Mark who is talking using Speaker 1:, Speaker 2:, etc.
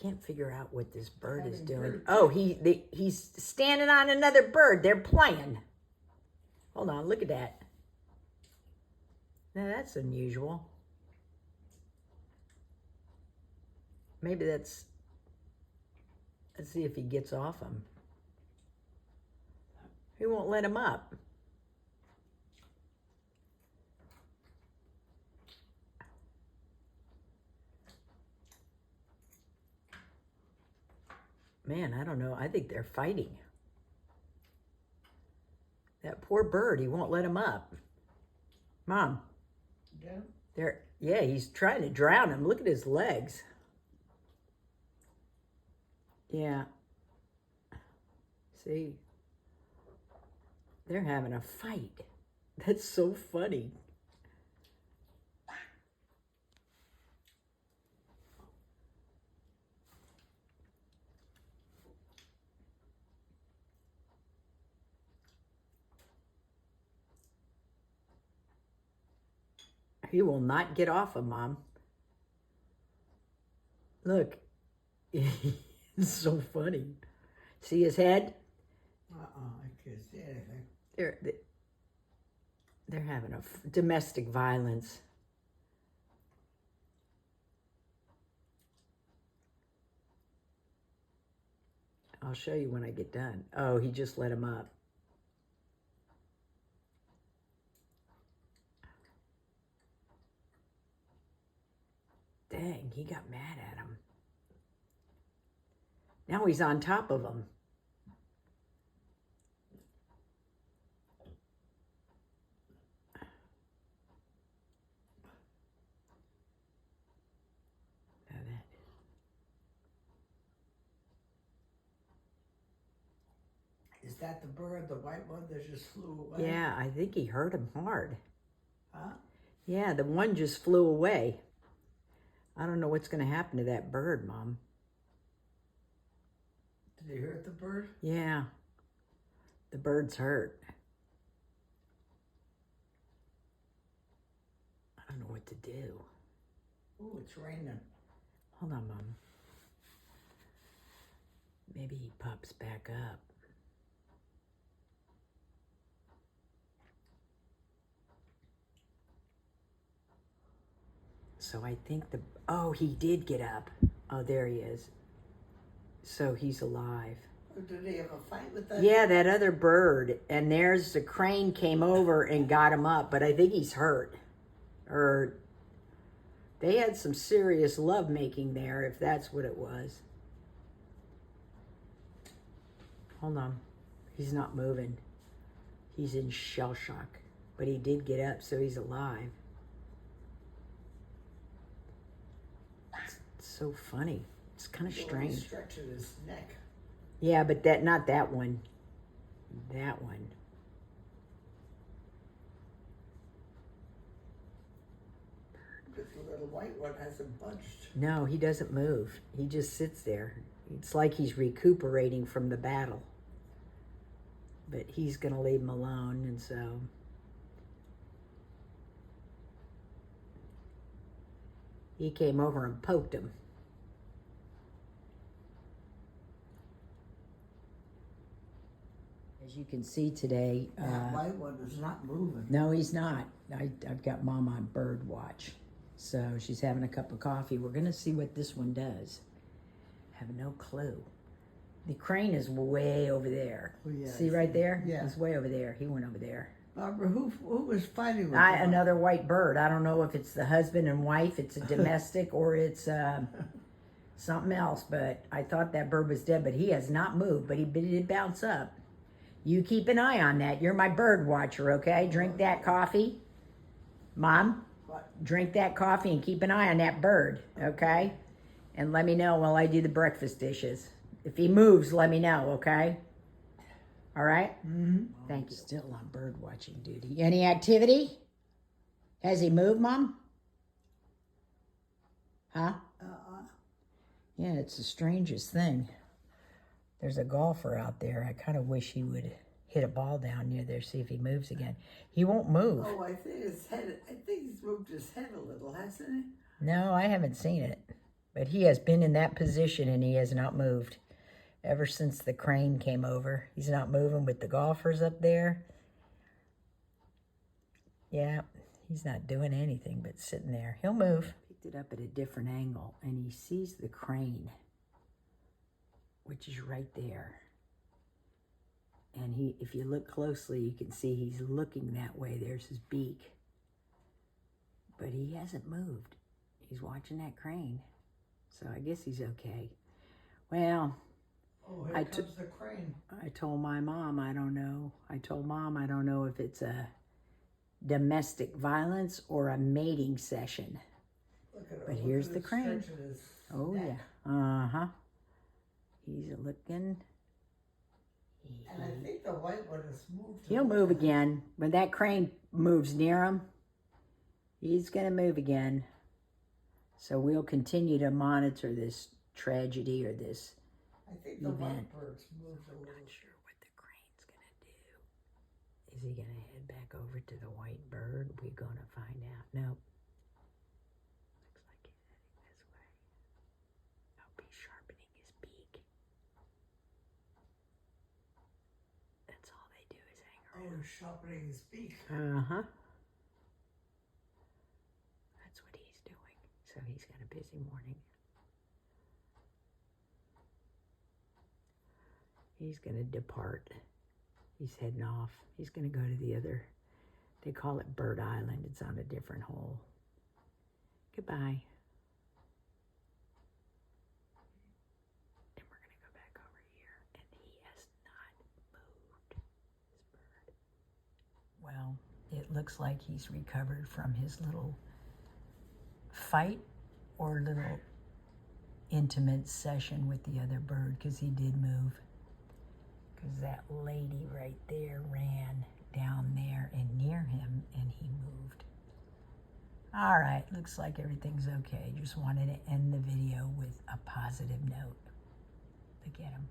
Speaker 1: can't figure out what this bird is doing. Oh, he's standing on another bird. They're playing. Hold on, look at that. Now that's unusual. Maybe that's... Let's see if he gets off him. He won't let him up. Man, I don't know. I think they're fighting. That poor bird, he won't let him up. Mom.
Speaker 2: Yeah.
Speaker 1: Yeah, he's trying to drown him. Look at his legs. Yeah. See? They're having a fight. That's so funny. He will not get off of Mom. Look. It's so funny. See his head?
Speaker 2: I can't see anything.
Speaker 1: They're having a domestic violence. I'll show you when I get done. Oh, he just let him up. Dang, he got mad at him. Now he's on top of him.
Speaker 2: Is that the bird, the white one that just flew away?
Speaker 1: Yeah, I think he hurt him hard.
Speaker 2: Huh?
Speaker 1: Yeah, the one just flew away. I don't know what's going to happen to that bird, Mom.
Speaker 2: Did he hurt the bird?
Speaker 1: Yeah. The bird's hurt. I don't know what to do.
Speaker 2: Oh, it's raining.
Speaker 1: Hold on, Mom. Maybe he pops back up. So I think oh, he did get up. Oh, there he is. So he's alive.
Speaker 2: Did he have a fight with that?
Speaker 1: Yeah, that other bird. And there's the crane came over and got him up, but I think he's hurt. Or they had some serious lovemaking there, if that's what it was. Hold on. He's not moving. He's in shell shock. But he did get up, so he's alive. It's so funny. It's kind of strange.
Speaker 2: Stretching his neck.
Speaker 1: Yeah, but not that one. That one.
Speaker 2: But the little white one hasn't budged.
Speaker 1: No, he doesn't move. He just sits there. It's like he's recuperating from the battle. But he's going to leave him alone, and so... he came over and poked him. As you can see today...
Speaker 2: that white one is not moving.
Speaker 1: No, he's not. I've got Mom on bird watch. So she's having a cup of coffee. We're going to see what this one does. Have no clue. The crane is way over there.
Speaker 2: Oh, yeah,
Speaker 1: see right there?
Speaker 2: Yeah.
Speaker 1: He's way over there. He went over there.
Speaker 2: Barbara, who was fighting with
Speaker 1: Another white bird. I don't know if it's the husband and wife, it's a domestic, or it's something else. But I thought that bird was dead, but he has not moved. But he did bounce up. You keep an eye on that. You're my bird watcher, okay? Drink that coffee. Mom, drink that coffee and keep an eye on that bird, okay? And let me know while I do the breakfast dishes. If he moves, let me know, okay? All right?
Speaker 2: Mm-hmm.
Speaker 1: Thank you. Still on bird watching duty. Any activity? Has he moved, Mom? Huh? Yeah, it's the strangest thing. There's a golfer out there. I kind of wish he would hit a ball down near there, see if he moves again. He won't move.
Speaker 2: Oh, I think his head. I think he's moved his head a little, hasn't he?
Speaker 1: No, I haven't seen it. But he has been in that position and he has not moved ever since the crane came over. He's not moving with the golfers up there. Yeah, he's not doing anything but sitting there. He'll move. Picked it up at a different angle and he sees the crane, which is right there. And if you look closely, you can see he's looking that way. There's his beak. But he hasn't moved. He's watching that crane. So I guess he's okay. Well,
Speaker 2: Oh, here comes the crane.
Speaker 1: I told my mom, I don't know. I told Mom, I don't know if it's a domestic violence or a mating session.
Speaker 2: Look at
Speaker 1: But here's the crane. Oh,
Speaker 2: neck.
Speaker 1: yeah. Uh-huh. He's looking.
Speaker 2: And I think the white one has moved.
Speaker 1: He'll move again. When that crane moves near him, he's going to move again. So we'll continue to monitor this tragedy or this
Speaker 2: I think the
Speaker 1: event.
Speaker 2: white bird's moved a
Speaker 1: I'm
Speaker 2: little.
Speaker 1: not sure what the crane's going to do. Is he going to head back over to the white bird? We're going to find out. Nope. Looks like he's heading this way. I'll be sharpening his beak. That's all they do is hang around.
Speaker 2: Oh, sharpening his beak.
Speaker 1: Uh-huh. That's what he's doing. So he's got a busy morning. He's going to depart. He's heading off. He's going to go to the other, they call it Bird Island. It's on a different hole. Goodbye. And we're going to go back over here. And he has not moved, this bird. Well, it looks like he's recovered from his little fight or little intimate session with the other bird, because he did move. Because that lady right there ran down there and near him and he moved. All right, looks like everything's okay. Just wanted to end the video with a positive note. Look at him.